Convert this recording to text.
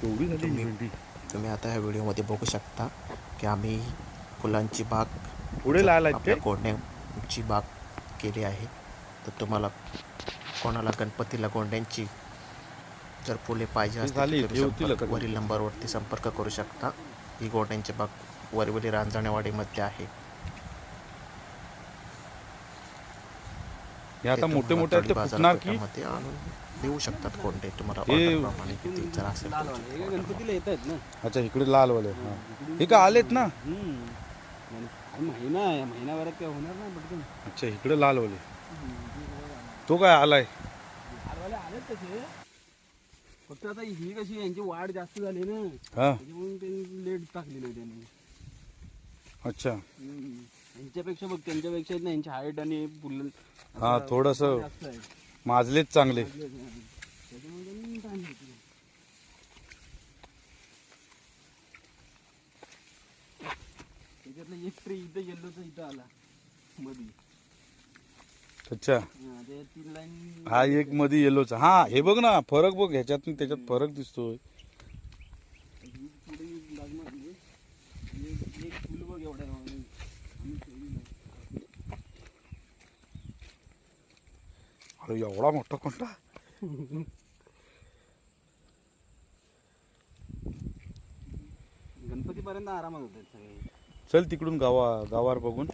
एवढी झाली तुम्ही भेंडी. तुम्ही आता ह्या व्हिडिओमध्ये बघू शकता की आम्ही फुलांची बाग पुढे लाल आहेत आपल्या ते. गोंड्यांची बाग केली आहे. तर तुम्हाला कोणाला गणपतीला गोंड्यांची जर फुले पाहिजे हे असतील झाली तर तुम्ही हे होतील का वरील नंबरवरती संपर्क करू शकता. ही गोंड्यांची बाग वरवली रांजणेवाडीमध्ये आहे. हे आता ते मोठे तुम्हाला मोठे आहेत तळी ते फुटणार की बाजारपेठामध्ये आणून देऊ शकतात कोंडे तुम्हाला हे ऑर्डरप्रमाणे किती जर असेल लाल तुमची वाले हे order. गणपतीला येत आहेत ना. अच्छा इकडे लालवाले हां हे का आलेत ना. महिना आहे, महिनाभरात काय होणार नाही पटकन. अच्छा इकडे लालवाले तो काय आलाय. लालवाले आलेत तसे, फक्त आता ही कशी यांची वाढ जास्त झाली ना, हां त्याच्यामुळे त्यांनी लेट टाकलेलं त्यांनी. अच्छा यांच्यापेक्षा बघ त्यांच्यापेक्षा ना यांची हाईट आणि फुल हां थोडंसं जास्त आहे. माजलेच चांगले. त्याच्यामुळे त्यांनी time घेतलं. त्याच्यातलं एक ट्री इथं येल्लोचा इथं आला मध्ये. अच्छा ते 3 लाईन हा एक मध्ये येलोचा. हा हे बघ ना फरक बघ ह्याच्यात त्याच्यात फरक दिसतोय. पुढे लागणार म्हणजे एक फुल बघ एवढ्या आम्ही ठेवली नाही. अरे एवढा मोठा कोणता. गणपतीपर्यंत आरामात होतात सगळे. चल तिकडून गावावर बघून.